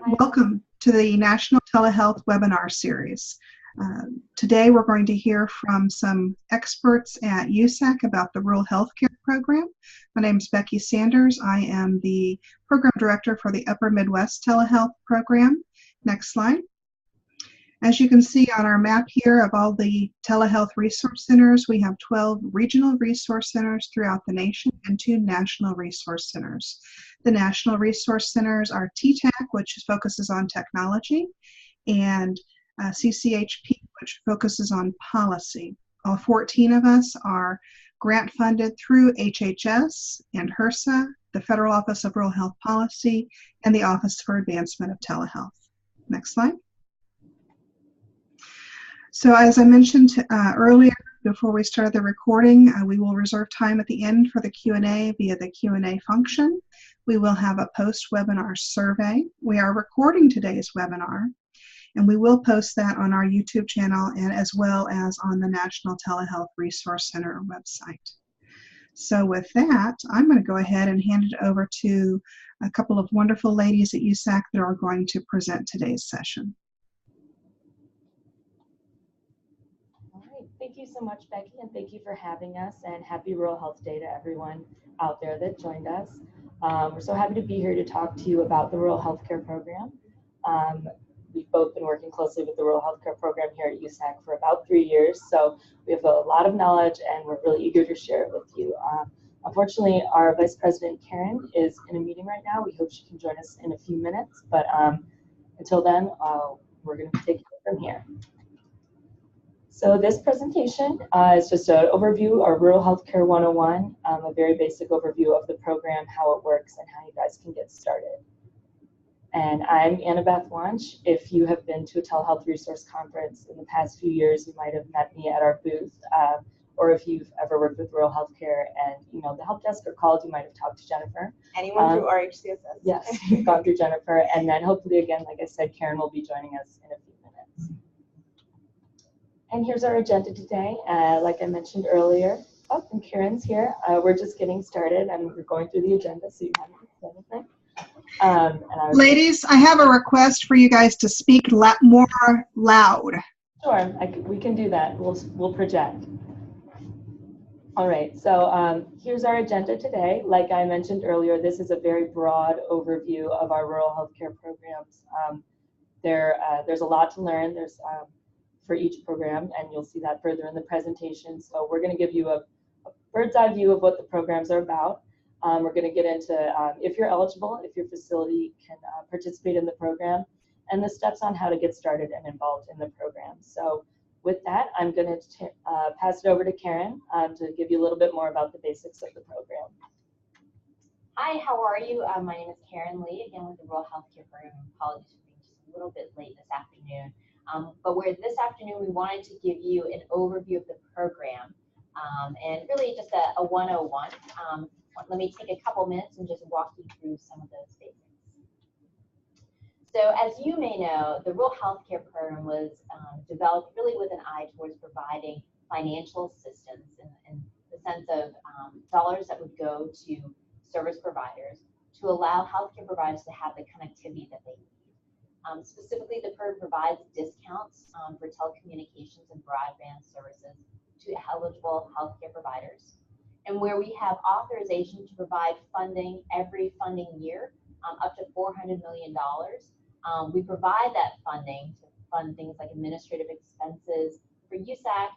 Welcome to the National Telehealth webinar series. Today we're going to hear from some experts at USAC about the Rural Healthcare Program. My name is Becky Sanders. I am the Program Director for the Upper Midwest Telehealth Program. Next slide. As you can see on our map here of all the telehealth resource centers, we have 12 regional resource centers throughout the nation and 2 national resource centers. The national resource centers are TTAC, which focuses on technology, and CCHP, which focuses on policy. All 14 of us are grant funded through HHS and HRSA, the Federal Office of Rural Health Policy, and the Office for Advancement of Telehealth. Next slide. So as I mentioned earlier, before we start the recording, we will reserve time at the end for the Q&A via the Q&A function. We will have a post-webinar survey. We are recording today's webinar, and we will post that on our YouTube channel and as well as on the National Telehealth Resource Center website. So with that, I'm going to go ahead and hand it over to a couple of wonderful ladies at USAC that are going to present today's session. Thank you so much, Becky, and thank you for having us, and happy Rural Health Day to everyone out there that joined us. We're so happy to be here to talk to you about the Rural Healthcare Program. We've both been working closely with the Rural Healthcare Program here at USAC for about 3 years, so we have a lot of knowledge and we're really eager to share it with you. Unfortunately, our Vice President, Karen, is in a meeting right now. We hope she can join us in a few minutes, but until then, we're going to take it from here. So this presentation is just an overview of Rural Healthcare 101, a very basic overview of the program, how it works, and how you guys can get started. And I'm Annabeth Wunsch. If you have been to a telehealth resource conference in the past few years, you might have met me at our booth, or if you've ever worked with Rural Healthcare and the help desk or called, you might have talked to Jennifer. Anyone through RHC? Yes, you've gone through Jennifer, and then hopefully again, like I said, Karen will be joining us in a few minutes. And here's our agenda today. Like I mentioned earlier, and Karen's here. We're just getting started, and we're going through the agenda, so you haven't said anything. Ladies, I have a request for you guys to speak more loud. Sure, we can do that. We'll project. All right, so here's our agenda today. Like I mentioned earlier, this is a very broad overview of our rural healthcare programs. There's a lot to learn. There's for each program, and you'll see that further in the presentation. So we're going to give you a bird's eye view of what the programs are about. We're going to get into if you're eligible, if your facility can participate in the program, and the steps on how to get started and involved in the program. So with that, I'm going to pass it over to Karen to give you a little bit more about the basics of the program. Hi, how are you? My name is Karen Lee, again with the Rural Healthcare Program. Apologies for being just a little bit late this afternoon. But this afternoon we wanted to give you an overview of the program and really just a 101. Let me take a couple minutes and just walk you through some of those basics. So as you may know, the Rural Healthcare Program was developed really with an eye towards providing financial assistance in the sense of dollars that would go to service providers to allow healthcare providers to have the connectivity that they need. Specifically, the program provides discounts for telecommunications and broadband services to eligible healthcare providers. And where we have authorization to provide funding every funding year, up to $400 million, we provide that funding to fund things like administrative expenses for USAC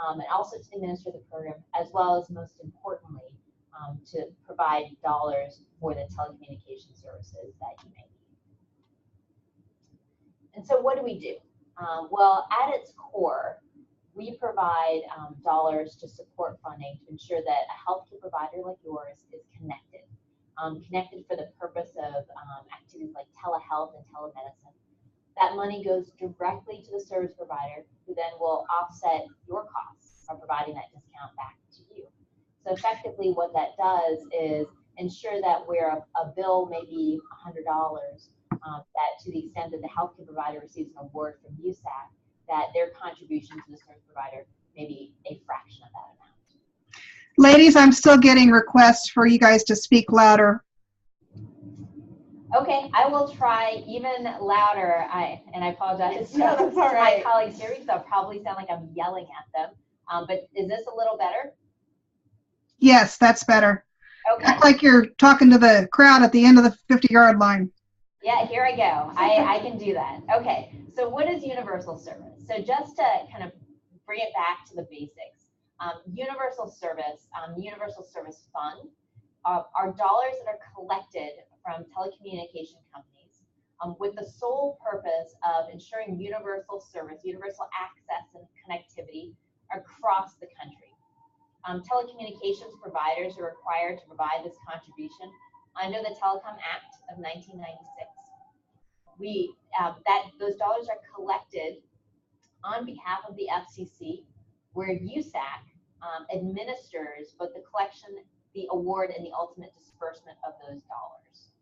and also to administer the program, as well as most importantly, to provide dollars for the telecommunication services that you may need. And so what do we do? Well, at its core, we provide dollars to support funding to ensure that a healthcare provider like yours is connected. Connected for the purpose of activities like telehealth and telemedicine. That money goes directly to the service provider, who then will offset your costs by providing that discount back to you. So effectively what that does is ensure that where a bill may be $100, that to the extent that the healthcare provider receives an award from USAC, that their contribution to the service provider may be a fraction of that amount. Ladies, I'm still getting requests for you guys to speak louder. Okay, I will try even louder. I apologize No, that's all to right. my colleagues here because I'll probably sound like I'm yelling at them. But is this a little better? Yes, that's better. Okay. Act like you're talking to the crowd at the end of the 50-yard line. Yeah, here I go. I can do that. Okay, so what is universal service? So just to kind of bring it back to the basics, universal service, the Universal Service Fund, are dollars that are collected from telecommunication companies with the sole purpose of ensuring universal service, universal access and connectivity across the country. Telecommunications providers are required to provide this contribution under the Telecom Act of 1996. Those dollars are collected on behalf of the FCC, where USAC administers both the collection, the award, and the ultimate disbursement of those dollars.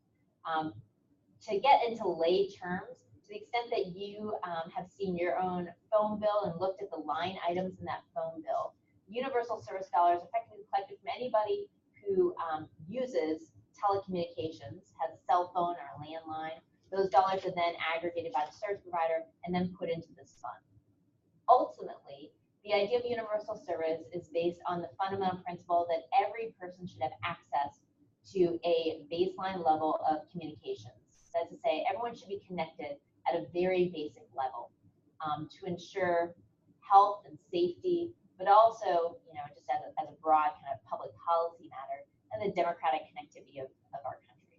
To get into lay terms, to the extent that you have seen your own phone bill and looked at the line items in that phone bill, universal service dollars effectively collected from anybody who uses telecommunications, has a cell phone or a landline. Those dollars are then aggregated by the service provider and then put into this fund. Ultimately, the idea of universal service is based on the fundamental principle that every person should have access to a baseline level of communications. That's to say, everyone should be connected at a very basic level to ensure health and safety, but also, just as a broad kind of public policy matter, and the democratic connectivity of our country.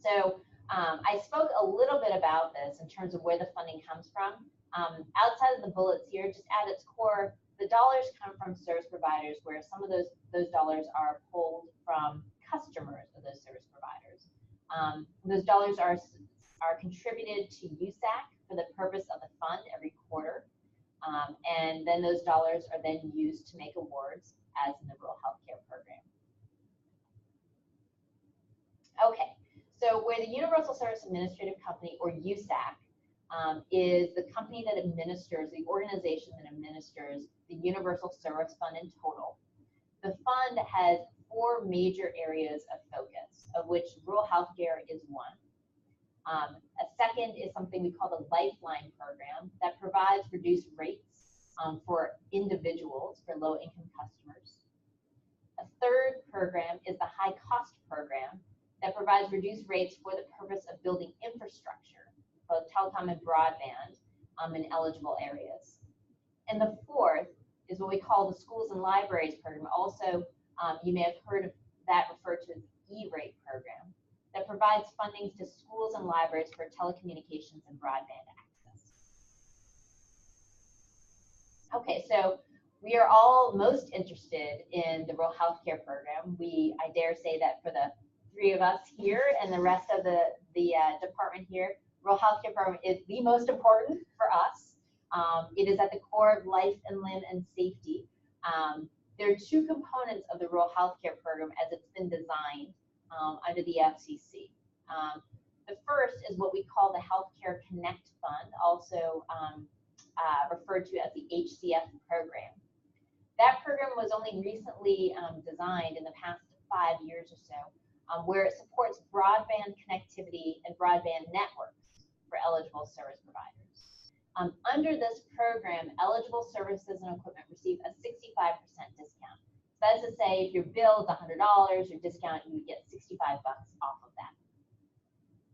So I spoke a little bit about this in terms of where the funding comes from. Outside of the bullets here, just at its core, the dollars come from service providers, where some of those dollars are pulled from customers of those service providers. Those dollars are contributed to USAC for the purpose of the fund every quarter. And then those dollars are then used to make awards, as in the Rural Healthcare Program. Okay, so where the Universal Service Administrative Company, or USAC, is the company that administers, the organization that administers the Universal Service Fund in total. The fund has 4 major areas of focus, of which rural healthcare is one. A second is something we call the Lifeline Program that provides reduced rates for individuals, for low-income customers. A third program is the High Cost Program that provides reduced rates for the purpose of building infrastructure, both telecom and broadband, in eligible areas. And the fourth is what we call the Schools and Libraries Program. Also, you may have heard of that referred to as the E-rate program, that provides funding to schools and libraries for telecommunications and broadband access. Okay, so we are all most interested in the Rural Healthcare Program. I dare say that for the 3 of us here and the rest of the department here, Rural Healthcare Program is the most important for us. It is at the core of life and limb and safety. There are 2 components of the Rural Healthcare Program as it's been designed under the FCC. The first is what we call the Healthcare Connect Fund, also referred to as the HCF Program. That program was only recently designed in the past 5 years or so, where it supports broadband connectivity and broadband networks for eligible service providers. Under this program, eligible services and equipment receive a 65% discount. So that's to say, if your bill is $100, your discount, you would get $65 off of that.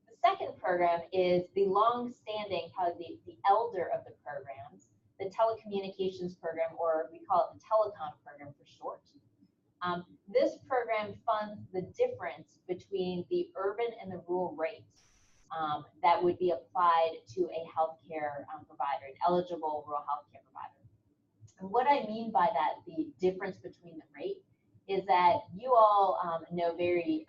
The second program is the long-standing, probably the elder of the programs, the Telecommunications Program, or we call it the Telecom Program for short. This program funds the difference between the urban and the rural rates that would be applied to a healthcare provider, an eligible rural healthcare provider. And what I mean by that, the difference between the rate, is that you all know very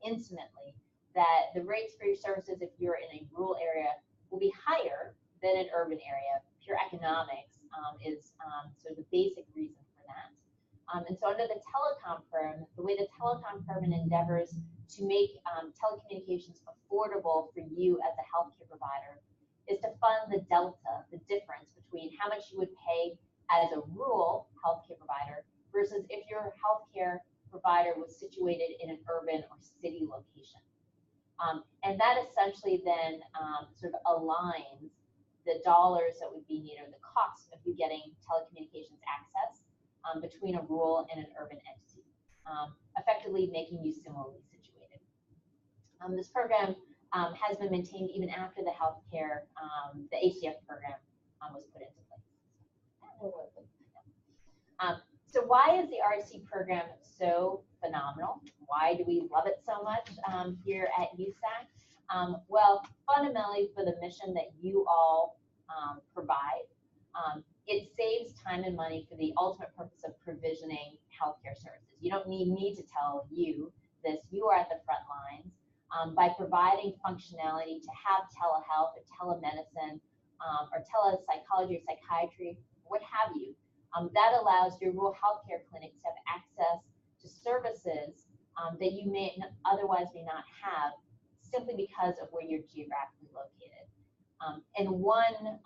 intimately that the rates for your services, if you're in a rural area, will be higher than an urban area. Pure economics is sort of the basic reason for that. And so under the Telecom Program, the way the Telecom Program endeavors to make telecommunications affordable for you as a healthcare provider is to fund the delta, the difference between how much you would pay as a rural healthcare provider versus if your healthcare provider was situated in an urban or city location. And that essentially then sort of aligns the dollars that would be needed, or the cost of you getting telecommunications access between a rural and an urban entity, effectively making you similarly situated. This program has been maintained even after the healthcare, the HCF program was put into place. So why is the RHC program so phenomenal? Why do we love it so much here at USAC? Well, fundamentally for the mission that you all provide, it saves time and money for the ultimate purpose of provisioning healthcare services. You don't need me to tell you this. You are at the front lines. By providing functionality to have telehealth or telemedicine or telepsychology or psychiatry, what have you, that allows your rural healthcare clinics to have access to services that you may otherwise may not have simply because of where you're geographically located. And one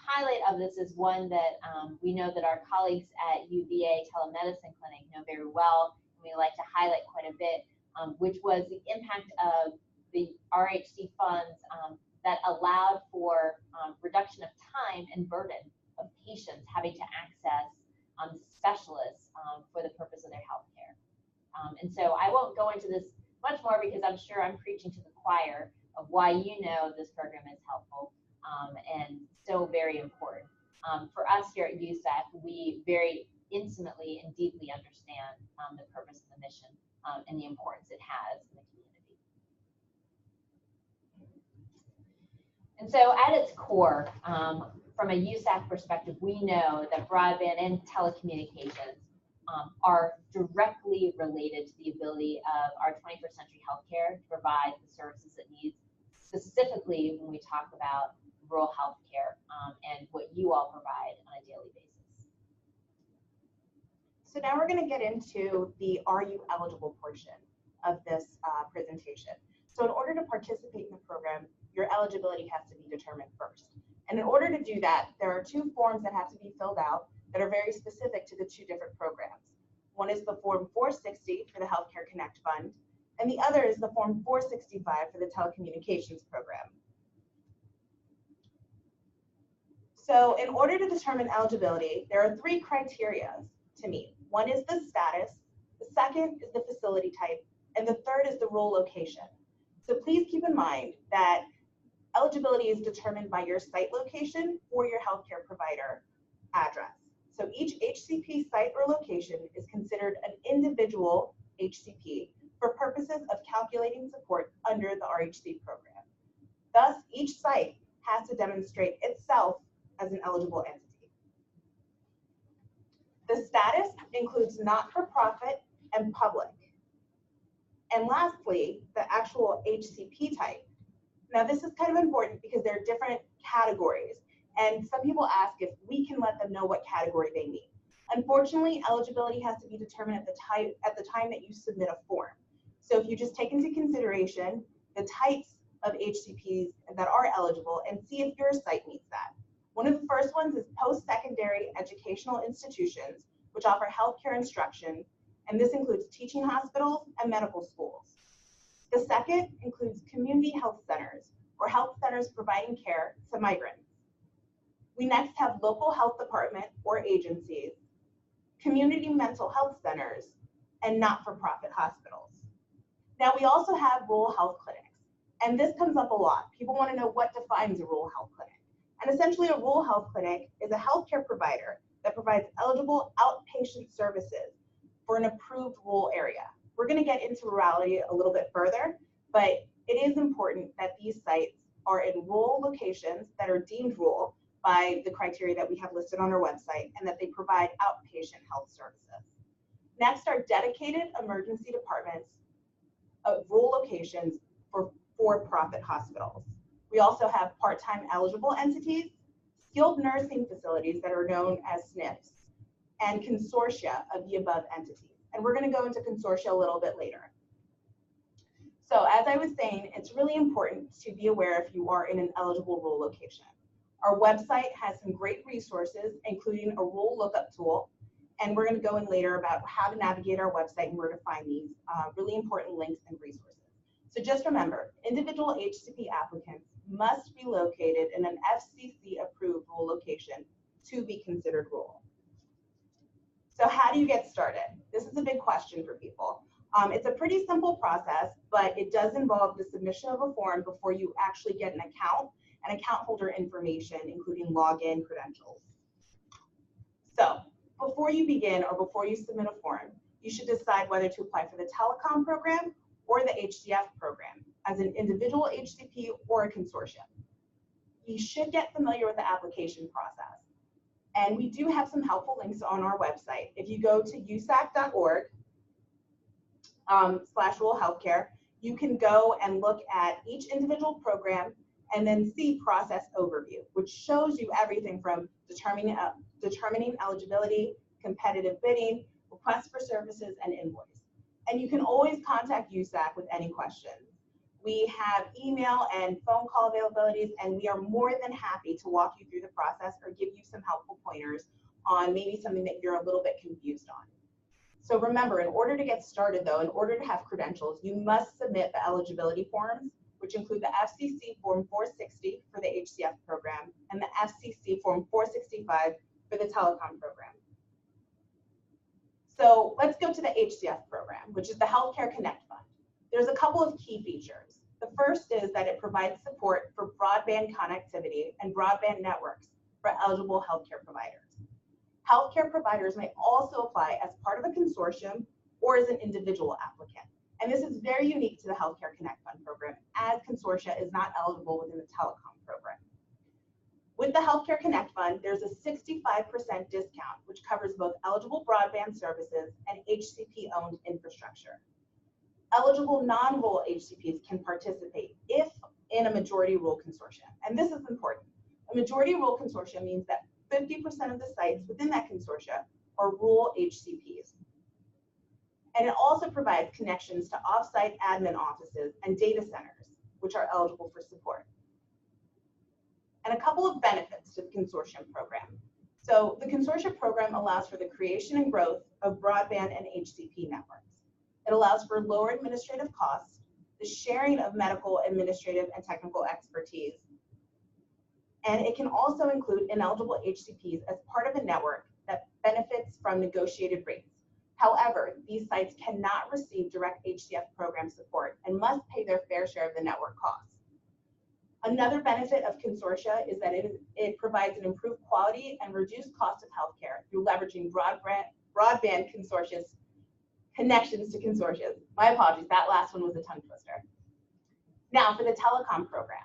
highlight of this is one that we know that our colleagues at UVA Telemedicine Clinic know very well, and we like to highlight quite a bit, which was the impact of the RHC funds that allowed for reduction of time and burden of patients having to access specialists for the purpose of their health care. And so I won't go into this much more because I'm sure I'm preaching to the choir of why you know this program is helpful and so very important. For us here at USAC, we very intimately and deeply understand the purpose and the mission and the importance it has in the community. And so at its core, from a USAC perspective, we know that broadband and telecommunications are directly related to the ability of our 21st century healthcare to provide the services it needs, specifically when we talk about rural healthcare and what you all provide on a daily basis. So now we're going to get into the Are You Eligible portion of this presentation. So in order to participate in the program, your eligibility has to be determined first. And in order to do that, there are two forms that have to be filled out that are very specific to the two different programs. One is the Form 460 for the Healthcare Connect Fund, and the other is the Form 465 for the Telecommunications Program. So in order to determine eligibility, there are three criteria to meet. One is the status, the second is the facility type, and the third is the rural location. So please keep in mind that eligibility is determined by your site location or your healthcare provider address. So each HCP site or location is considered an individual HCP for purposes of calculating support under the RHC program. Thus, each site has to demonstrate itself as an eligible entity. The status includes not-for-profit and public. And lastly, the actual HCP type. Now, this is kind of important because there are different categories, and some people ask if we can let them know what category they meet. Unfortunately, eligibility has to be determined at the time that you submit a form. So if you just take into consideration the types of HCPs that are eligible and see if your site meets that. One of the first ones is post-secondary educational institutions, which offer healthcare instruction, and this includes teaching hospitals and medical schools. The second includes community health centers, or health centers providing care to migrants. We next have local health department or agencies, community mental health centers, and not-for-profit hospitals. Now, we also have rural health clinics, and this comes up a lot. People want to know what defines a rural health clinic. And essentially, a rural health clinic is a healthcare provider that provides eligible outpatient services for an approved rural area. We're going to get into rurality a little bit further, but it is important that these sites are in rural locations that are deemed rural by the criteria that we have listed on our website, and that they provide outpatient health services. Next are dedicated emergency departments of rural locations for for-profit hospitals. We also have part-time eligible entities, skilled nursing facilities that are known as SNFs, and consortia of the above entities. And we're going to go into consortia a little bit later. So as I was saying, it's really important to be aware if you are in an eligible rural location. Our website has some great resources, including a rural lookup tool, and we're going to go in later about how to navigate our website and where to find these really important links and resources. So just remember, individual HCP applicants must be located in an FCC approved rural location to be considered rural. So how do you get started? This is a big question for people. It's a pretty simple process, but it does involve the submission of a form before you actually get an account and account holder information, including login credentials. So before you begin or before you submit a form, you should decide whether to apply for the Telecom program or the HCF program as an individual HCP or a consortium. You should get familiar with the application process. And we do have some helpful links on our website. If you go to usac.org /rural healthcare, you can go and look at each individual program and then see process overview, which shows you everything from determining eligibility, competitive bidding, requests for services, and invoice. And you can always contact USAC with any questions. We have email and phone call availabilities, and we are more than happy to walk you through the process or give you some helpful pointers on maybe something that you're a little bit confused on. So remember, in order to get started though, in order to have credentials, you must submit the eligibility forms, which include the FCC Form 460 for the HCF program and the FCC Form 465 for the Telecom program. So let's go to the HCF program, which is the Healthcare Connect Fund. There's a couple of key features. The first is that it provides support for broadband connectivity and broadband networks for eligible healthcare providers. Healthcare providers may also apply as part of a consortium or as an individual applicant. And this is very unique to the Healthcare Connect Fund program, as consortia is not eligible within the Telecom program. With the Healthcare Connect Fund, there's a 65% discount, which covers both eligible broadband services and HCP-owned infrastructure. Eligible non-rural HCPs can participate if in a majority rural consortium. And this is important. A majority rural consortium means that 50% of the sites within that consortia are rural HCPs. And it also provides connections to offsite admin offices and data centers, which are eligible for support. And a couple of benefits to the consortium program. So the consortium program allows for the creation and growth of broadband and HCP networks. It allows for lower administrative costs, the sharing of medical, administrative, and technical expertise. And it can also include ineligible HCPs as part of a network that benefits from negotiated rates. However, these sites cannot receive direct HCF program support and must pay their fair share of the network costs. Another benefit of consortia is that it provides an improved quality and reduced cost of healthcare through leveraging broadband consortia's connections to consortia. My apologies, that last one was a tongue twister. Now for the Telecom program.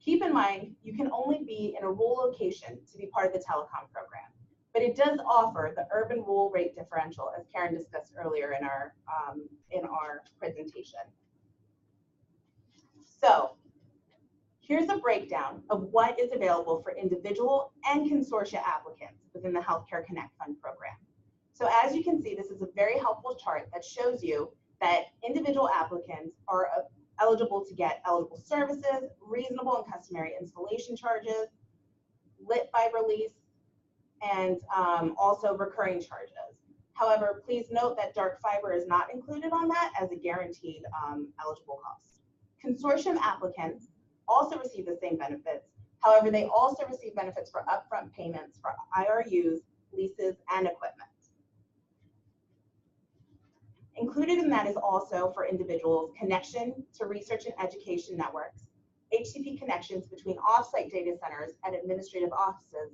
Keep in mind, you can only be in a rural location to be part of the Telecom program, but it does offer the urban-rural rate differential, as Karen discussed earlier in our presentation. So here's a breakdown of what is available for individual and consortia applicants within the Healthcare Connect Fund program. So as you can see, this is a very helpful chart that shows you that individual applicants are eligible to get eligible services, reasonable and customary installation charges, lit fiber lease, and also recurring charges. However, please note that dark fiber is not included on that as a guaranteed eligible cost. Consortium applicants also receive the same benefits. However, they also receive benefits for upfront payments for IRUs, leases, and equipment. Included in that is also for individuals connection to research and education networks, HCP connections between offsite data centers and administrative offices.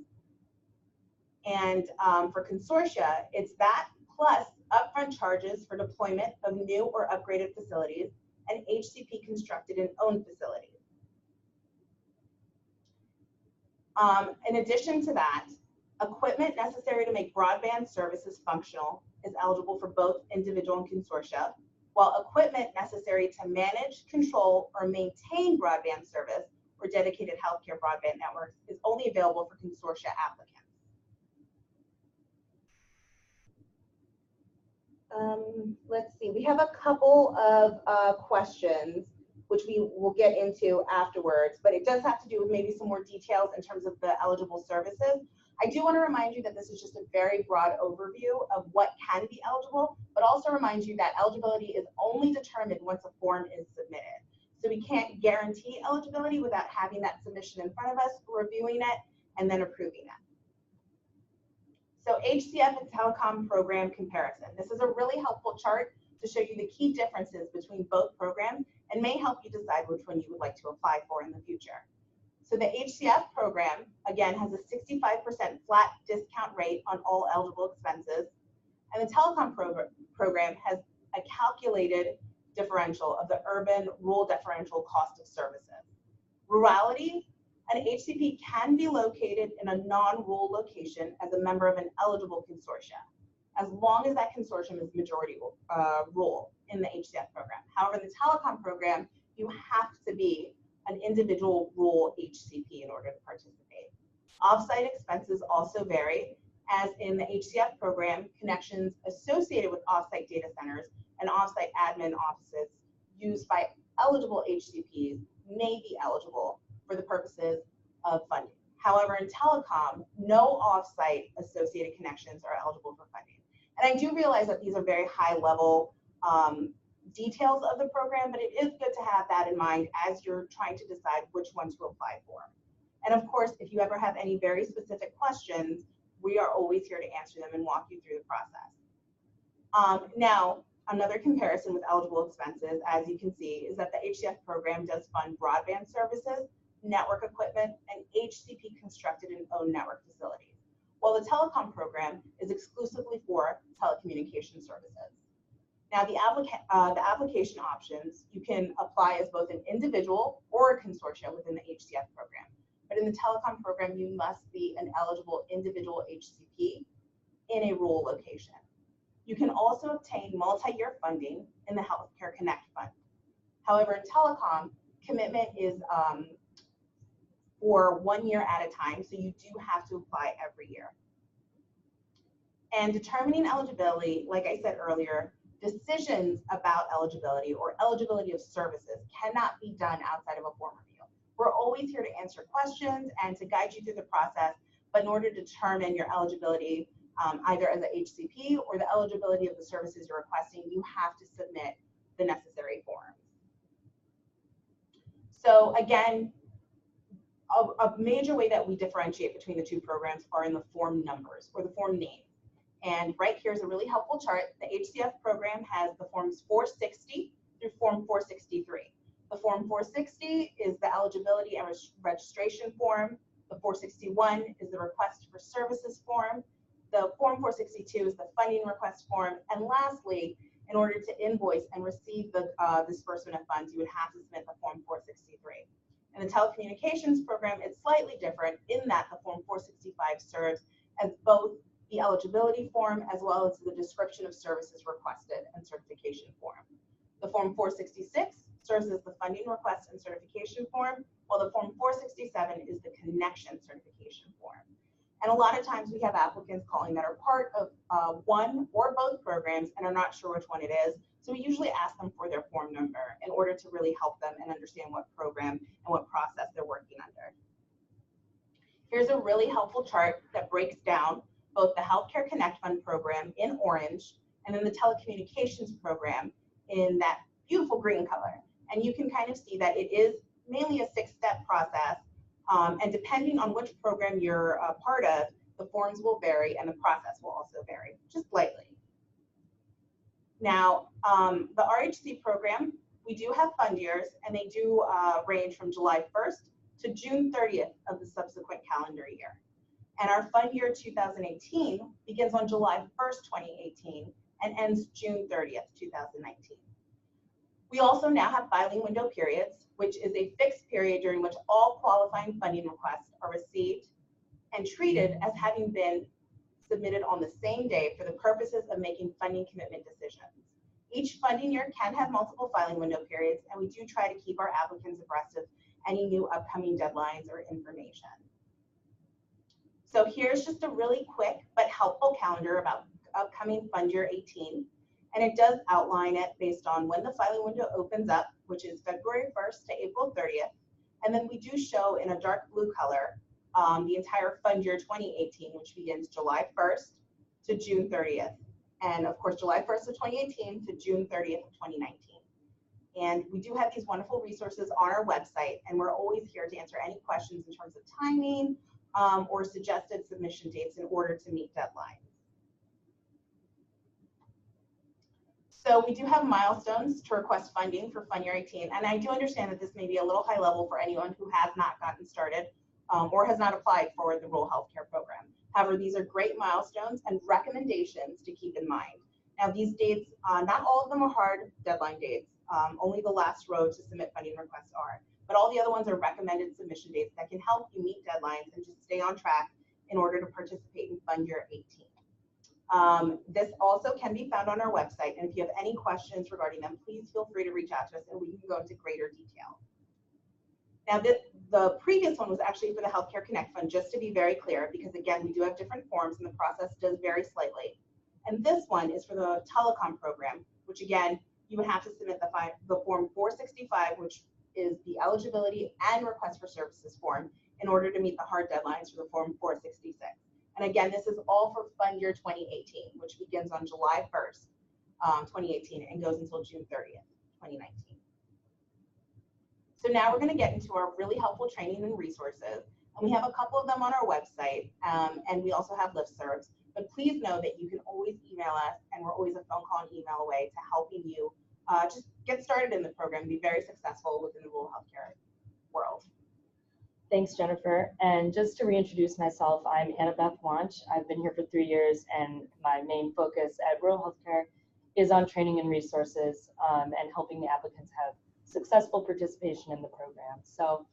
And for consortia, it's that plus upfront charges for deployment of new or upgraded facilities and HCP constructed and owned facilities. In addition to that, equipment necessary to make broadband services functional is eligible for both individual and consortia, while equipment necessary to manage, control, or maintain broadband service or dedicated healthcare broadband networks is only available for consortia applicants. Let's see, we have a couple of questions which we will get into afterwards, but it does have to do with maybe some more details in terms of the eligible services. I do want to remind you that this is just a very broad overview of what can be eligible, but also remind you that eligibility is only determined once a form is submitted. So we can't guarantee eligibility without having that submission in front of us, reviewing it, and then approving it. So HCF and Telecom program comparison. This is a really helpful chart to show you the key differences between both programs and may help you decide which one you would like to apply for in the future. So the HCF program, again, has a 65% flat discount rate on all eligible expenses. And the Telecom program has a calculated differential of the urban-rural differential cost of services. Rurality, an HCP can be located in a non-rural location as a member of an eligible consortium, as long as that consortium is majority rural in the HCF program. However, in the Telecom program, you have to be an individual rural HCP in order to participate. Offsite expenses also vary, as in the HCF program, connections associated with offsite data centers and offsite admin offices used by eligible HCPs may be eligible for the purposes of funding. However, in Telecom, no offsite associated connections are eligible for funding. And I do realize that these are very high level details of the program, but it is good to have that in mind as you're trying to decide which one to apply for. And of course, if you ever have any very specific questions, we are always here to answer them and walk you through the process. Now, another comparison with eligible expenses, as you can see, is that the HCF program does fund broadband services, network equipment, and HCP constructed and owned network facilities, while the Telecom program is exclusively for telecommunication services. Now, the application options, you can apply as both an individual or a consortium within the HCF program. But in the Telecom program, you must be an eligible individual HCP in a rural location. You can also obtain multi-year funding in the Healthcare Connect Fund. However, in Telecom, commitment is for 1 year at a time, so you do have to apply every year. And determining eligibility, like I said earlier, decisions about eligibility or eligibility of services cannot be done outside of a form review. We're always here to answer questions and to guide you through the process, but in order to determine your eligibility, either as a HCP or the eligibility of the services you're requesting, you have to submit the necessary forms. So again, a major way that we differentiate between the two programs are in the form numbers or the form names. And right here is a really helpful chart. The HCF program has the forms 460 through form 463. The form 460 is the eligibility and registration form. The 461 is the request for services form. The form 462 is the funding request form. And lastly, in order to invoice and receive the disbursement of funds, you would have to submit the form 463. In the telecommunications program, it's slightly different in that the form 465 serves as both the eligibility form as well as the description of services requested and certification form. The form 466 serves as the funding request and certification form, while the form 467 is the connection certification form. And a lot of times we have applicants calling that are part of one or both programs and are not sure which one it is. So we usually ask them for their form number in order to really help them and understand what program and what process they're working under. Here's a really helpful chart that breaks down both the Healthcare Connect Fund program in orange and then the telecommunications program in that beautiful green color. And you can kind of see that it is mainly a 6-step process. And depending on which program you're a part of, the forms will vary and the process will also vary, just slightly. Now, the RHC program, we do have fund years, and they do range from July 1st to June 30th of the subsequent calendar year. And our fund year 2018 begins on July 1st, 2018, and ends June 30th, 2019. We also now have filing window periods, which is a fixed period during which all qualifying funding requests are received and treated as having been submitted on the same day for the purposes of making funding commitment decisions. Each funding year can have multiple filing window periods, and we do try to keep our applicants abreast of any new upcoming deadlines or information. So here's just a really quick but helpful calendar about upcoming fund year 18. And it does outline it based on when the filing window opens up, which is February 1st to April 30th. And then we do show in a dark blue color the entire fund year 2018, which begins July 1st to June 30th. And of course, July 1st of 2018 to June 30th of 2019. And we do have these wonderful resources on our website, and we're always here to answer any questions in terms of timing or suggested submission dates in order to meet deadlines. So we do have milestones to request funding for Fund Year 18, and I do understand that this may be a little high level for anyone who has not gotten started or has not applied for the rural healthcare program. However, these are great milestones and recommendations to keep in mind. Now, these dates, not all of them are hard deadline dates. Only the last row to submit funding requests are, but all the other ones are recommended submission dates that can help you meet deadlines and just stay on track in order to participate in Fund Year 18. This also can be found on our website, and if you have any questions regarding them, please feel free to reach out to us and we can go into greater detail. Now, the previous one was actually for the Healthcare Connect Fund, just to be very clear, because again, we do have different forms and the process does vary slightly. And this one is for the Telecom program, which again, you would have to submit the form 465, which is the eligibility and request for services form in order to meet the hard deadlines for the form 466. And again, this is all for Fund Year 2018, which begins on July 1st, 2018 and goes until June 30th, 2019. So now we're going to get into our really helpful training and resources. And we have a couple of them on our website, and we also have listservs. But please know that you can always email us, and we're always a phone call and email away to helping you just get started in the program and be very successful within the rural healthcare world. Thanks, Jennifer. And just to reintroduce myself, I'm Annabeth Wanch. I've been here for 3 years, and my main focus at rural healthcare is on training and resources and helping the applicants have successful participation in the program. So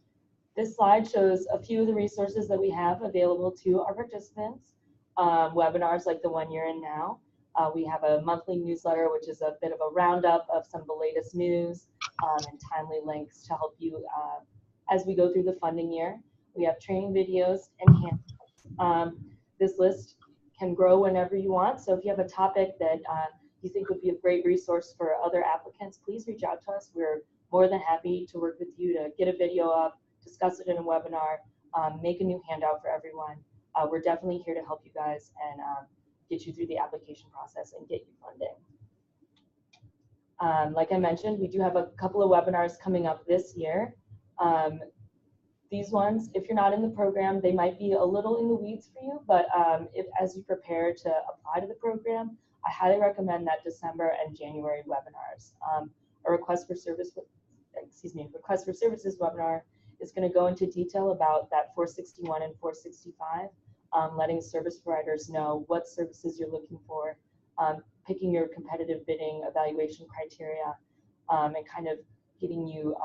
this slide shows a few of the resources that we have available to our participants. Webinars like the one you're in now. We have a monthly newsletter, which is a bit of a roundup of some of the latest news and timely links to help you as we go through the funding year. We have training videos and handouts. This list can grow whenever you want. So if you have a topic that you think would be a great resource for other applicants, please reach out to us. We're more than happy to work with you to get a video up, discuss it in a webinar, make a new handout for everyone. We're definitely here to help you guys and get you through the application process and get you funding. Like I mentioned, we do have a couple of webinars coming up this year. These ones, if you're not in the program, they might be a little in the weeds for you, but as you prepare to apply to the program, I highly recommend that December and January webinars. A request for services webinar is going to go into detail about that 461 and 465, letting service providers know what services you're looking for, picking your competitive bidding evaluation criteria, and kind of getting you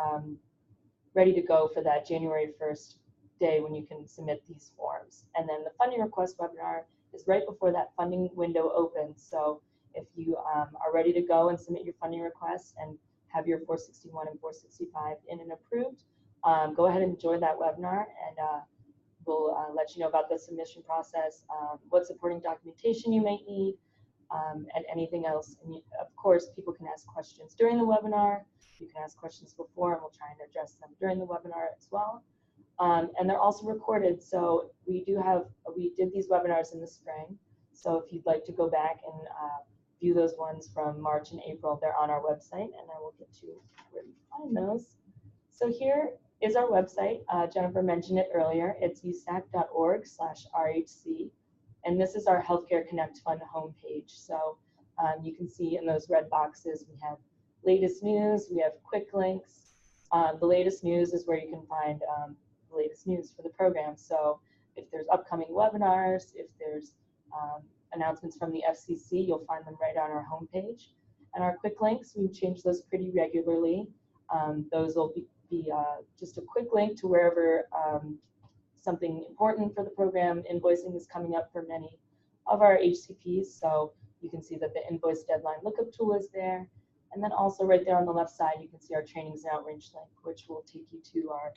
ready to go for that January 1st day when you can submit these forms. And then the funding request webinar is right before that funding window opens. So if you are ready to go and submit your funding requests and have your 461 and 465 in and approved, go ahead and join that webinar, and we'll let you know about the submission process, what supporting documentation you may need, and anything else. And of course, people can ask questions during the webinar. You can ask questions before, and we'll try and address them during the webinar as well. And they're also recorded. So we did these webinars in the spring. So if you'd like to go back and view those ones from March and April, they're on our website, and I will get to where you find those. So here is our website. Jennifer mentioned it earlier. It's usac.org/RHC. And this is our Healthcare Connect Fund homepage. So you can see in those red boxes, we have latest news, we have quick links. The latest news is where you can find the latest news for the program. So if there's upcoming webinars, if there's announcements from the FCC, you'll find them right on our homepage. And our quick links, we change those pretty regularly. Those will be just a quick link to wherever something important for the program. Invoicing is coming up for many of our HCPs, so you can see that the invoice deadline lookup tool is there. And then also right there on the left side, you can see our trainings and outreach link, which will take you to our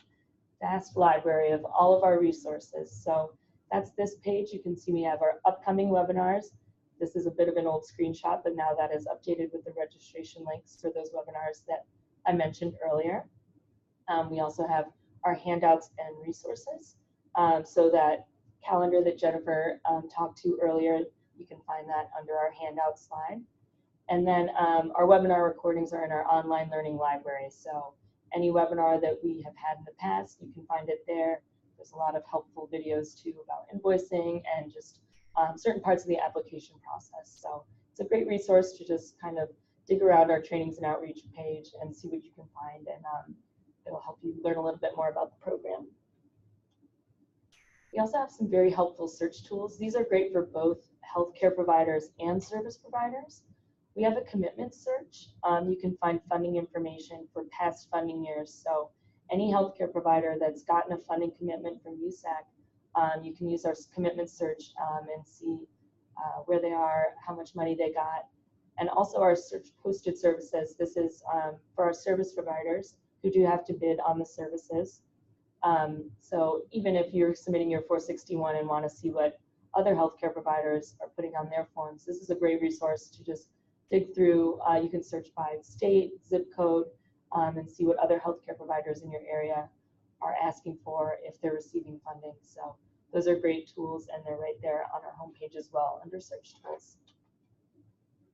vast library of all of our resources. So that's this page. You can see we have our upcoming webinars. This is a bit of an old screenshot, but now that is updated with the registration links for those webinars that I mentioned earlier. We also have our handouts and resources. So that calendar that Jennifer talked to earlier, you can find that under our handout slide. And then our webinar recordings are in our online learning library. So any webinar that we have had in the past, you can find it there. There's a lot of helpful videos too about invoicing and just certain parts of the application process. So it's a great resource to just kind of dig around our trainings and outreach page and see what you can find, and it'll help you learn a little bit more about the program. We also have some very helpful search tools. These are great for both healthcare providers and service providers. We have a commitment search. You can find funding information for past funding years. So any healthcare provider that's gotten a funding commitment from USAC, you can use our commitment search and see where they are, how much money they got, and also our search posted services. This is for our service providers who do have to bid on the services. So even if you're submitting your 461 and want to see what other healthcare providers are putting on their forms, this is a great resource to just dig through. You can search by state, zip code, and see what other healthcare providers in your area are asking for if they're receiving funding. So those are great tools, and they're right there on our homepage as well under search tools.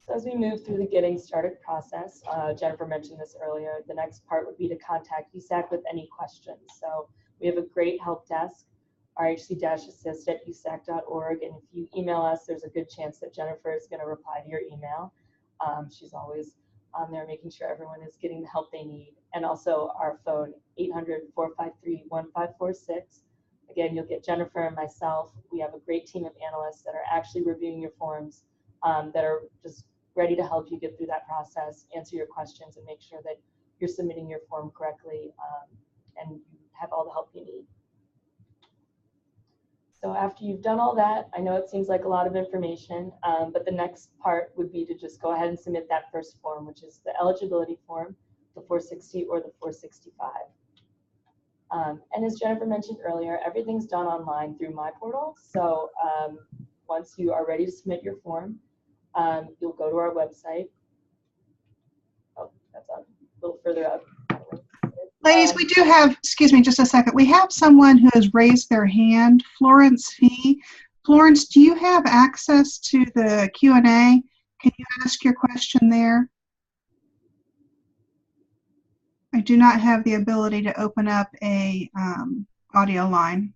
So as we move through the getting started process, Jennifer mentioned this earlier, the next part would be to contact USAC with any questions. So we have a great help desk, rhc-assist@usac.org, and if you email us, there's a good chance that Jennifer is going to reply to your email. She's always on there making sure everyone is getting the help they need. And also our phone, 800-453-1546. Again, you'll get Jennifer and myself. We have a great team of analysts that are actually reviewing your forms, that are just ready to help you get through that process, answer your questions, and make sure that you're submitting your form correctly, and you have all the help you need. So after you've done all that, I know it seems like a lot of information, but the next part would be to just go ahead and submit that first form, which is the eligibility form, the 460 or the 465. And as Jennifer mentioned earlier, everything's done online through MyPortal. So once you are ready to submit your form, you'll go to our website. Oh, that's a little further up. Ladies, we do have, excuse me just a second, we have someone who has raised their hand, Florence Fee. Florence, do you have access to the Q&A? Can you ask your question there? I do not have the ability to open up a audio line.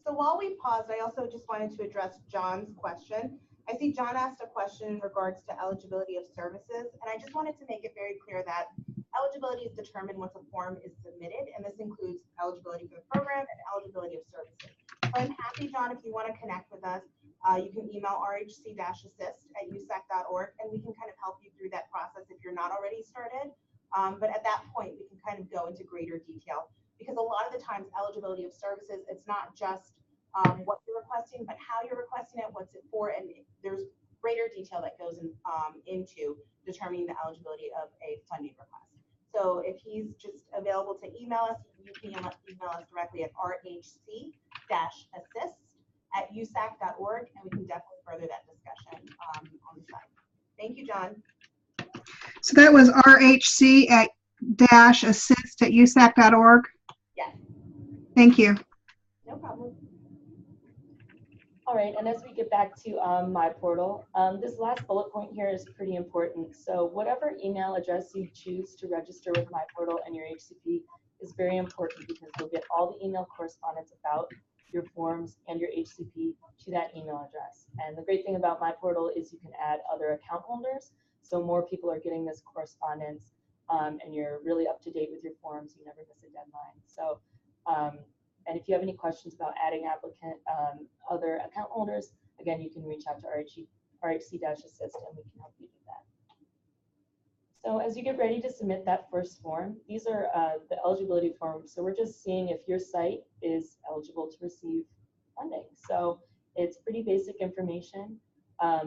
So while we paused, I also just wanted to address John's question. I see John asked a question in regards to eligibility of services, and I just wanted to make it very clear that eligibility is determined once a form is submitted, and this includes eligibility for the program and eligibility of services. So I'm happy, John, if you want to connect with us, you can email rhc-assist@usac.org, and we can kind of help you through that process if you're not already started. But at that point, we can kind of go into greater detail, because a lot of the times eligibility of services, it's not just what you're requesting, but how you're requesting it, what's it for, and there's greater detail that goes into determining the eligibility of a funding request. So if he's just available to email us, you can email us directly at rhc-assist@usac.org, and we can definitely further that discussion on the site. Thank you, John. So that was rhc-assist@usac.org? Yes. Thank you. No problem. All right, and as we get back to MyPortal, this last bullet point here is pretty important. So whatever email address you choose to register with MyPortal and your HCP is very important, because you'll get all the email correspondence about your forms and your HCP to that email address. And the great thing about MyPortal is you can add other account holders, so more people are getting this correspondence, and you're really up to date with your forms. You never miss a deadline. So. And if you have any questions about adding other account holders, again, you can reach out to RHC-assist, and we can help you do that. So as you get ready to submit that first form, these are the eligibility forms. So we're just seeing if your site is eligible to receive funding. So it's pretty basic information,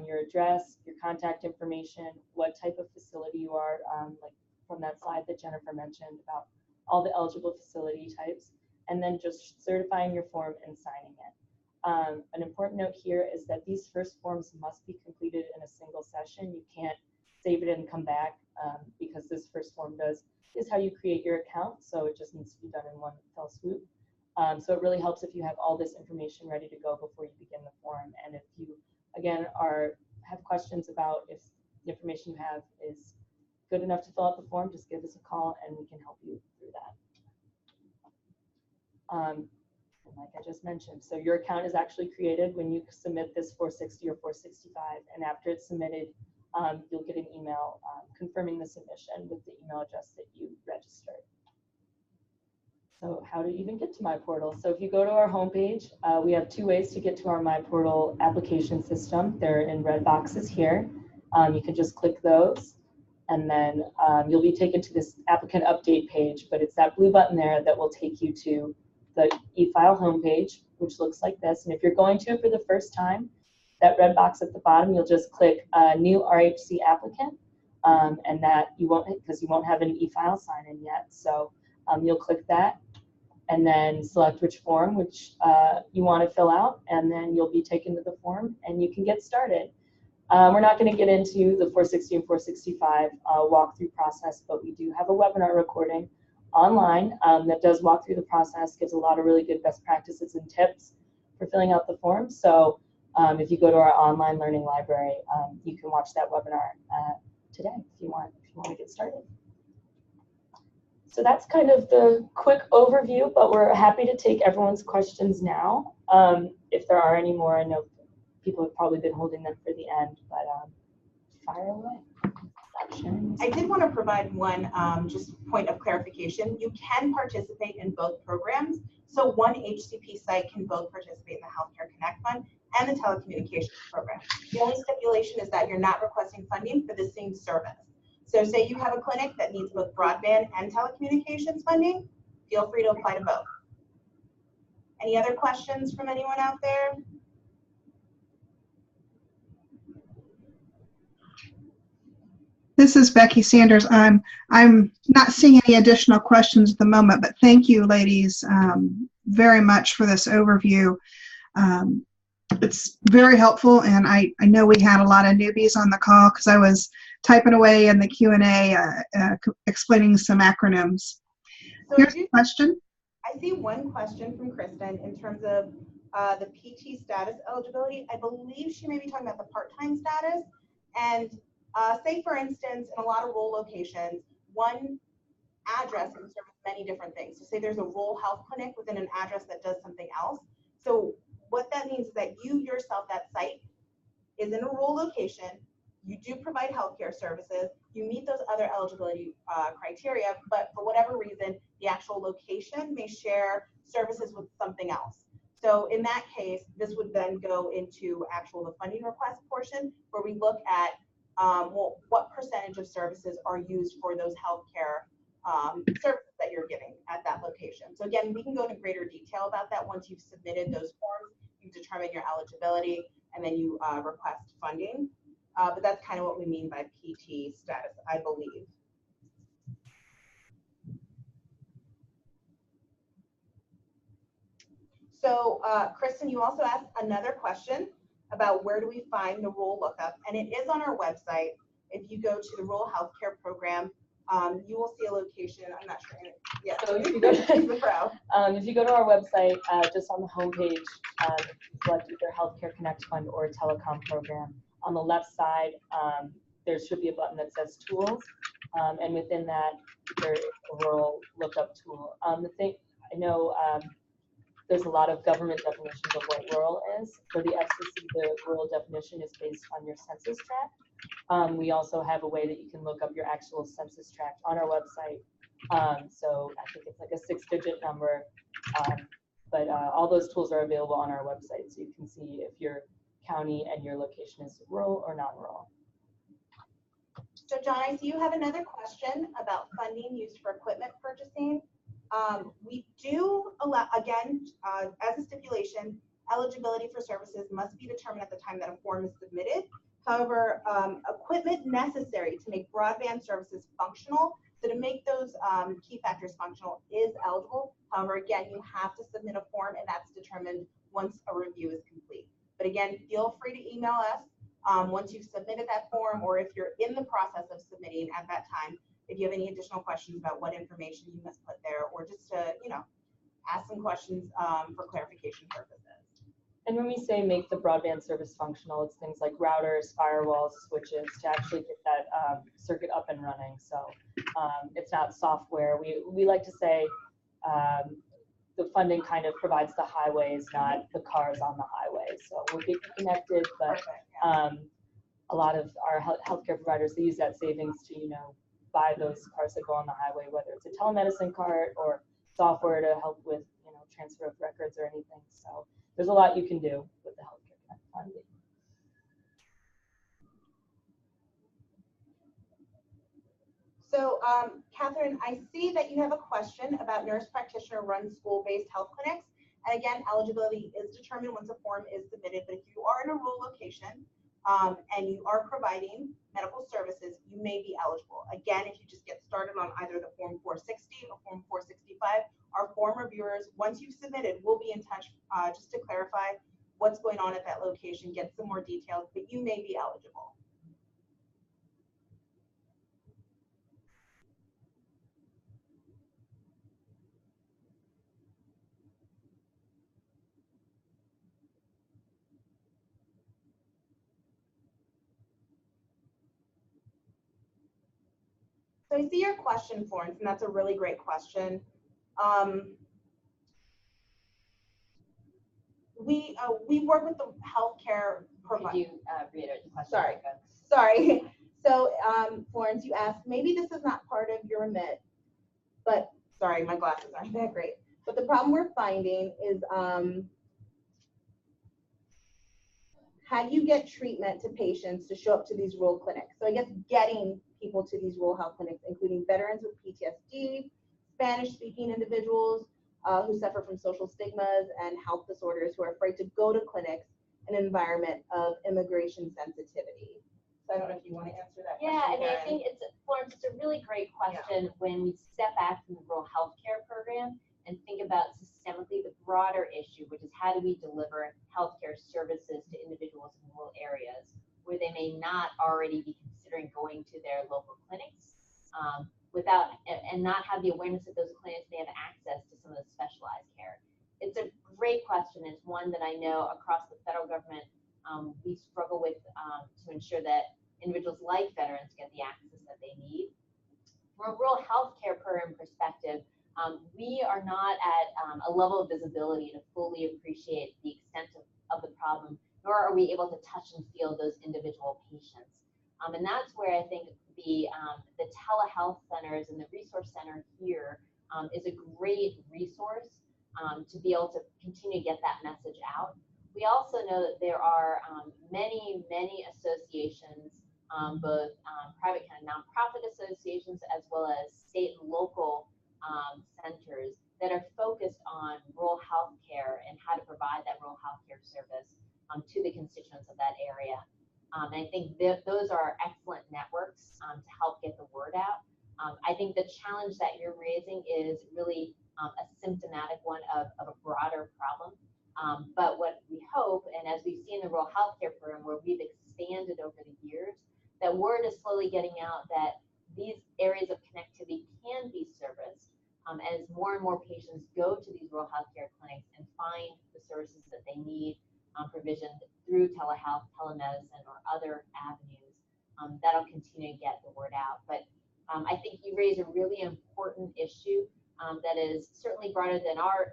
your address, your contact information, what type of facility you are, like from that slide that Jennifer mentioned about all the eligible facility types, and then just certifying your form and signing it. An important note here is that these first forms must be completed in a single session. You can't save it and come back, because this first form is how you create your account, so it just needs to be done in one fell swoop. So it really helps if you have all this information ready to go before you begin the form. And if you, again, are have questions about if the information you have is good enough to fill out the form, just give us a call and we can help you through that. And like I just mentioned, so your account is actually created when you submit this 460 or 465, and after it's submitted, you'll get an email confirming the submission with the email address that you registered. So how to even get to My Portal? So if you go to our homepage, we have two ways to get to our My Portal application system. They're in red boxes here. You can just click those, and then you'll be taken to this applicant update page, but it's that blue button there that will take you to the e-file homepage, which looks like this. And if you're going to it for the first time, that red box at the bottom, you'll just click new RHC applicant, and that you won't, because you won't have an e-file sign in yet. So you'll click that, and then select which form you want to fill out, and then you'll be taken to the form and you can get started. We're not going to get into the 460 and 465 walkthrough process, but we do have a webinar recording online that does walk through the process, gives a lot of really good best practices and tips for filling out the form. So if you go to our online learning library, you can watch that webinar today if you want to get started. So that's kind of the quick overview, but we're happy to take everyone's questions now. If there are any more, I know people have probably been holding them for the end, but fire away. I did want to provide one just point of clarification. You can participate in both programs. So one HCP site can both participate in the Healthcare Connect Fund and the Telecommunications Program. The only stipulation is that you're not requesting funding for the same service. So say you have a clinic that needs both broadband and telecommunications funding, feel free to apply to both. Any other questions from anyone out there? This is Becky Sanders. I'm not seeing any additional questions at the moment, but thank you, ladies, very much for this overview. It's very helpful, and I know we had a lot of newbies on the call because I was typing away in the Q&A explaining some acronyms. So Here's a question. I see one question from Kristen in terms of the PT status eligibility. I believe she may be talking about the part-time status. And say, for instance, in a lot of rural locations, one address can serve many different things. So say there's a rural health clinic within an address that does something else. So what that means is that you yourself, that site, is in a rural location. You do provide healthcare services. You meet those other eligibility criteria, but for whatever reason, the actual location may share services with something else. So in that case, this would then go into the funding request portion, where we look at well, what percentage of services are used for those healthcare services that you're giving at that location. So again, we can go into greater detail about that once you've submitted those forms, you determine your eligibility, and then you request funding. But that's kind of what we mean by PT status, I believe. So Kristen, you also asked another question about where do we find the rural lookup, and it is on our website. If you go to the Rural Healthcare Program, you will see a location. I'm not sure. Yeah. So if you go to our website, just on the homepage, select either Healthcare Connect Fund or Telecom Program. On the left side, there should be a button that says Tools, and within that, there is a rural lookup tool. The thing I know. There's a lot of government definitions of what rural is. For the FCC, the rural definition is based on your census tract. We also have a way that you can look up your actual census tract on our website. So I think it's like a 6-digit number, but all those tools are available on our website, so you can see if your county and your location is rural or non-rural. So John, I see you have another question about funding used for equipment purchasing. We do allow, again, as a stipulation, eligibility for services must be determined at the time that a form is submitted. However, equipment necessary to make broadband services functional, so to make those key factors functional, is eligible. However, again, you have to submit a form, and that's determined once a review is complete. But again, feel free to email us once you've submitted that form, or if you're in the process of submitting at that time, if you have any additional questions about what information you must put there, or just to, ask some questions for clarification purposes. And when we say make the broadband service functional, it's things like routers, firewalls, switches to actually get that circuit up and running. So it's not software. We like to say the funding kind of provides the highways, not the cars on the highway. So we'll get you connected, but a lot of our healthcare providers, they use that savings to, buy those cars that go on the highway, whether it's a telemedicine cart or software to help with, transfer of records or anything. So there's a lot you can do with the Healthcare Connect funding. So, Catherine, I see that you have a question about nurse practitioner-run school-based health clinics. And again, eligibility is determined once a form is submitted. But if you are in a rural location and you are providing medical services, you may be eligible. Again, if you just get started on either the Form 460 or Form 465, our form reviewers, once you've submitted, will be in touch just to clarify what's going on at that location, get some more details, but you may be eligible. So I see your question, Florence, and that's a really great question. We work with the healthcare provider. Could you reiterate the question? Sorry. So Florence, you asked, maybe this is not part of your remit, but sorry, my glasses aren't that great. But the problem we're finding is how do you get treatment to patients to show up to these rural clinics? So I guess getting people to these rural health clinics, including veterans with PTSD, Spanish-speaking individuals who suffer from social stigmas and health disorders who are afraid to go to clinics in an environment of immigration sensitivity. So I don't know if you want to answer that question. Yeah, I mean, I think Florence, it's a really great question when we step back from the rural healthcare program and think about systemically the broader issue, which is how do we deliver healthcare services to individuals in rural areas where they may not already be considering going to their local clinics without and not have the awareness that those clinics may have access to some of the specialized care. It's a great question. It's one that I know across the federal government we struggle with to ensure that individuals like veterans get the access that they need. From a rural healthcare program perspective, we are not at a level of visibility to fully appreciate the extent of the problem, nor are we able to touch and feel those individual patients. And that's where I think the telehealth centers and the resource center here is a great resource to be able to continue to get that message out. We also know that there are many associations, both private kind of nonprofit associations as well as state and local centers that are focused on rural health care and how to provide that rural health care service to the constituents of that area. And I think those are excellent networks to help get the word out. I think the challenge that you're raising is really a symptomatic one of a broader problem. But what we hope, and as we've seen in the rural healthcare program where we've expanded over the years, that word is slowly getting out that these areas of connectivity can be serviced as more and more patients go to these rural healthcare clinics and find the services that they need provisioned through telehealth, telemedicine, or other avenues. That'll continue to get the word out. But I think you raise a really important issue that is certainly broader than our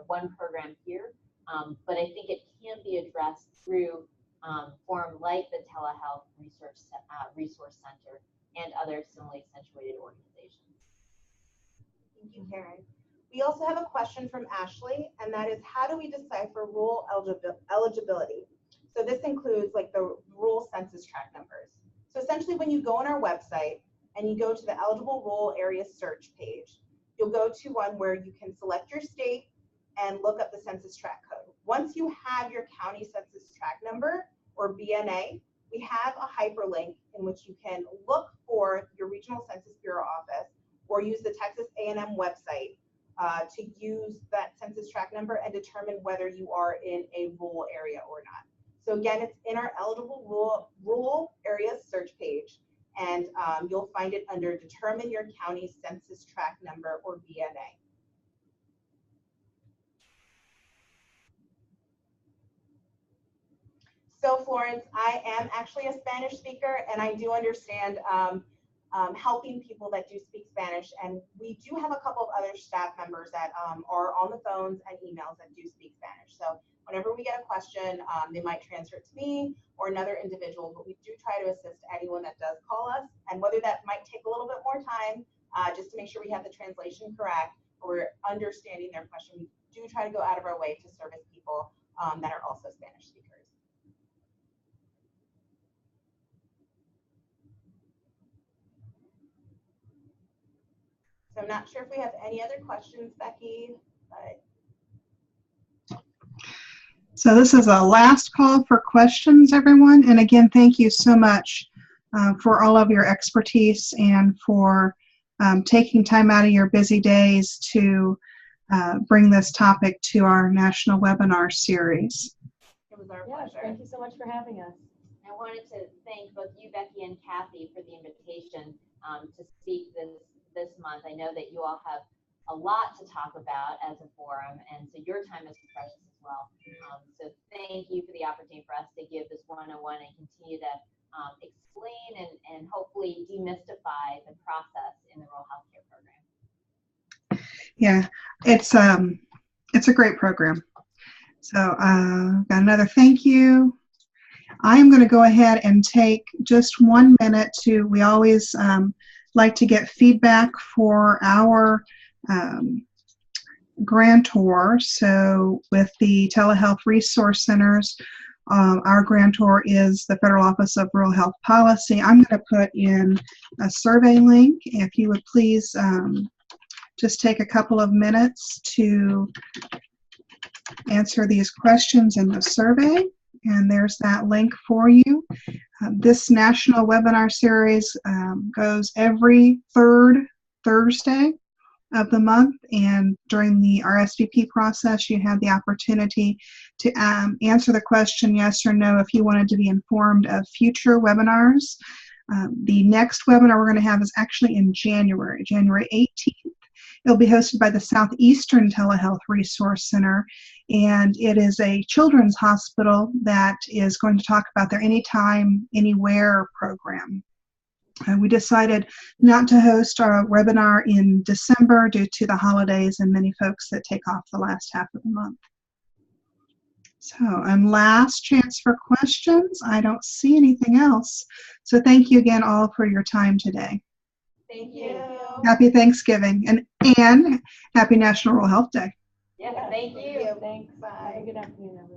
one program here. But I think it can be addressed through forum like the Telehealth Resource Center and other similarly accentuated organizations. Thank you, Karen. We also have a question from Ashley, and that is, how do we decipher rural eligibility? So this includes like the rural census tract numbers. So essentially when you go on our website and you go to the eligible rural area search page, you'll go to one where you can select your state and look up the census tract code. Once you have your county census tract number or BNA, we have a hyperlink in which you can look for your regional census bureau office or use the Texas A&M website to use that census tract number and determine whether you are in a rural area or not. So again, it's in our eligible rural areas search page, and you'll find it under Determine Your County Census Tract Number or BNA. So Florence, I am actually a Spanish speaker, and I do understand helping people that do speak Spanish. And we do have a couple of other staff members that are on the phones and emails that do speak Spanish. So whenever we get a question, they might transfer it to me or another individual, but we do try to assist anyone that does call us. And whether that might take a little bit more time, just to make sure we have the translation correct or we're understanding their question, we do try to go out of our way to service people that are also Spanish speakers. So I'm not sure if we have any other questions, Becky, but. So this is a last call for questions, everyone. And again, thank you so much for all of your expertise and for taking time out of your busy days to bring this topic to our national webinar series. It was our Yes, pleasure. thank you so much for having us. I wanted to thank both you, Becky, and Kathy for the invitation to speak this month. I know that you all have a lot to talk about as a forum, and so your time is precious as well. So thank you for the opportunity for us to give this one-on-one and continue to explain and hopefully demystify the process in the rural healthcare program. Yeah, it's a great program. So got another thank you. I'm going to go ahead and take just 1 minute we always like to get feedback for our grantor. So with the Telehealth Resource Centers, our grantor is the Federal Office of Rural Health Policy. I'm going to put in a survey link. If you would please just take a couple of minutes to answer these questions in the survey. And there's that link for you. This national webinar series goes every third Thursday of the month, and during the RSVP process you have the opportunity to answer the question yes or no if you wanted to be informed of future webinars. The next webinar we're going to have is actually in January 18th. It'll be hosted by the Southeastern Telehealth Resource Center, and it is a children's hospital that is going to talk about their Anytime, Anywhere program. We decided not to host our webinar in December due to the holidays and many folks that take off the last half of the month. So, and last chance for questions. I don't see anything else. So thank you again all for your time today. Thank you. Happy Thanksgiving and happy National Rural Health Day. Yeah, thank you. Thanks. Bye. Have a good afternoon, everyone.